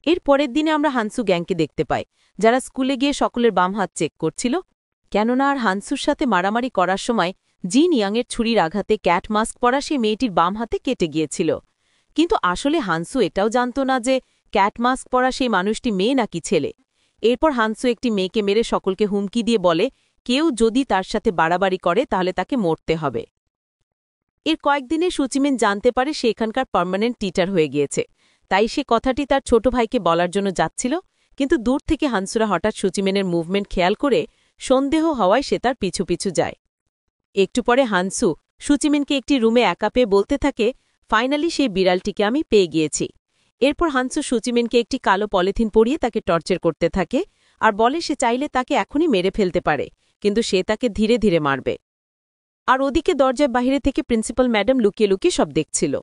এর পরের দিনে আমরা হানসু গ্যাংকে দেখতে পাই, যারা স্কুলে গিয়ে সকলের বাম হাত চেক করছিল, কেননা আর হানসুর সাথে মারামারি করার সময় জিন ইয়াংয়ের ছুরির আঘাতে ক্যাট মাস্ক পরা সেই মেয়েটির বাম হাতে কেটে গিয়েছিল। কিন্তু আসলে হানসু এটাও জানত না যে ক্যাট মাস্ক পরা সেই মানুষটি মেয়ে নাকি ছেলে। এরপর হানসু একটি মেয়েকে মেরে সকলকে হুমকি দিয়ে বলে কেউ যদি তার সাথে বাড়াবাড়ি করে তাহলে তাকে মরতে হবে। এর কয়েকদিনে সুচিমিন জানতে পারে সে এখানকার পার্মানেন্ট টিচার হয়ে গিয়েছে, তাই সে কথাটি তার ছোট ভাইকে বলার জন্য যাচ্ছিল, কিন্তু দূর থেকে হানসুরা হঠাৎ সুচিমিনের মুভমেন্ট খেয়াল করে সন্দেহ হওয়ায় সে তার পিছু পিছু যায়। একটু পরে হানসু সুচিমিনকে একটি রুমে একা পেয়ে বলতে থাকে, ফাইনালি সেই বিড়ালটিকে আমি পেয়ে গিয়েছি। এরপর হানসু সুচিমিনকে একটি কালো পলিথিন পরিয়ে তাকে টর্চার করতে থাকে আর বলে সে চাইলে তাকে এখনই মেরে ফেলতে পারে, কিন্তু সে তাকে ধীরে ধীরে মারবে। আর ওদিকে দরজার বাহিরে থেকে প্রিন্সিপাল ম্যাডাম লুকিয়ে লুকিয়ে সব দেখছিল।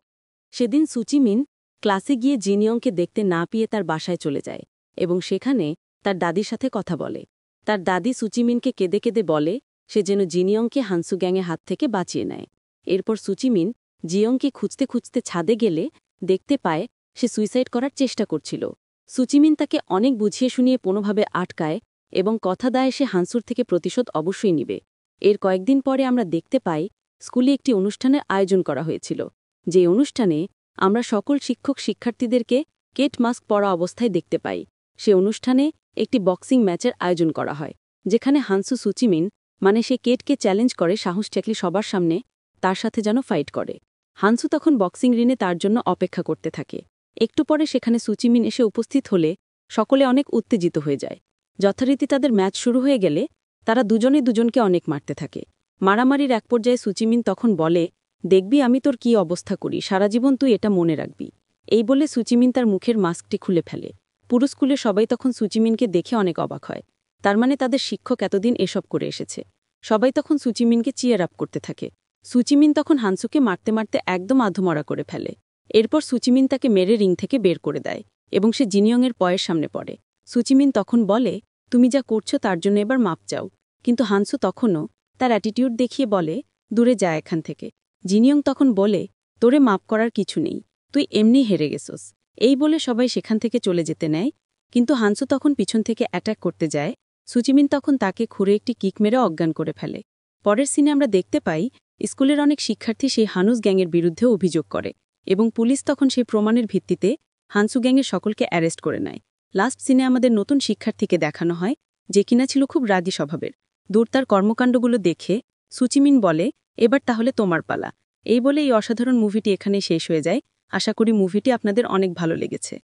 সেদিন সুচিমিন ক্লাসে গিয়ে জিনিয়ংকে দেখতে না পেয়ে তার বাসায় চলে যায় এবং সেখানে তার দাদির সাথে কথা বলে। তার দাদি সুচিমিনকে কেঁদে কেঁদে বলে সে যেন জিনিয়ংকে হানসু গ্যাংয়ের হাত থেকে বাঁচিয়ে নেয়। এরপর সুচিমিন জিয়ংকে খুঁজতে খুঁজতে ছাদে গেলে দেখতে পায় সে সুইসাইড করার চেষ্টা করছিল। সুচিমিন তাকে অনেক বুঝিয়ে শুনিয়ে কোনোভাবে আটকায় এবং কথা দেয় সে হানসুর থেকে প্রতিশোধ অবশ্যই নিবে। এর কয়েকদিন পরে আমরা দেখতে পাই স্কুলে একটি অনুষ্ঠানের আয়োজন করা হয়েছিল, যে অনুষ্ঠানে আমরা সকল শিক্ষক শিক্ষার্থীদেরকে কেট মাস্ক পরা অবস্থায় দেখতে পাই। সে অনুষ্ঠানে একটি বক্সিং ম্যাচের আয়োজন করা হয়, যেখানে হানসু সুচিমিন মানে সে কেটকে চ্যালেঞ্জ করে সাহস টেকলি সবার সামনে তার সাথে যেন ফাইট করে। হানসু তখন বক্সিং রিনে তার জন্য অপেক্ষা করতে থাকে। একটু পরে সেখানে সুচিমিন এসে উপস্থিত হলে সকলে অনেক উত্তেজিত হয়ে যায়। যথারীতি তাদের ম্যাচ শুরু হয়ে গেলে তারা দুজনে দুজনকে অনেক মারতে থাকে। মারামারির এক পর্যায়ে সুচিমিন তখন বলে, দেখবি আমি তোর কি অবস্থা করি, সারা জীবন তুই এটা মনে রাখবি। এই বলে সুচিমিন তার মুখের মাস্কটি খুলে ফেলে। পুরো স্কুলে সবাই তখন সুচিমিনকে দেখে অনেক অবাক হয়, তার মানে তাদের শিক্ষক এতদিন এসব করে এসেছে। সবাই তখন সুচিমিনকে চিয়ার আপ করতে থাকে। সুচিমিন তখন হানসুকে মারতে মারতে একদম আধমরা করে ফেলে। এরপর সুচিমিন তাকে মেরে রিং থেকে বের করে দেয় এবং সে জিনিয়ংয়ের পয়ের সামনে পড়ে। সুচিমিন তখন বলে, তুমি যা করছো তার জন্য এবার মাপ চাও। কিন্তু হানসু তখনও তার অ্যাটিটিউড দেখিয়ে বলে, দূরে যায় এখান থেকে। জিনিয়ং তখন বলে, তোরে মাপ করার কিছু নেই, তুই এমনি হেরে গেছস। এই বলে সবাই সেখান থেকে চলে যেতে নেয়, কিন্তু হানসু তখন পিছন থেকে অ্যাটাক করতে যায়। সুচিমিন তখন তাকে খুঁড়ে একটি কিক মেরে অজ্ঞান করে ফেলে। পরের সিনে আমরা দেখতে পাই স্কুলের অনেক শিক্ষার্থী সেই হানুস গ্যাংয়ের বিরুদ্ধে অভিযোগ করে এবং পুলিশ তখন সেই প্রমাণের ভিত্তিতে হানসু গ্যাংয়ের সকলকে অ্যারেস্ট করে নেয়। লাস্ট সিনে আমাদের নতুন শিক্ষার্থীকে দেখানো হয়, যে কিনা ছিল খুব রাগী স্বভাবের। দূর তার কর্মকাণ্ডগুলো দেখে সুচিমিন বলে, এবার তাহলে তোমার পালা। এই বলে এই অসাধারণ মুভিটি এখানেই শেষ হয়ে যায়। আশা করি মুভিটি আপনাদের অনেক ভালো লেগেছে।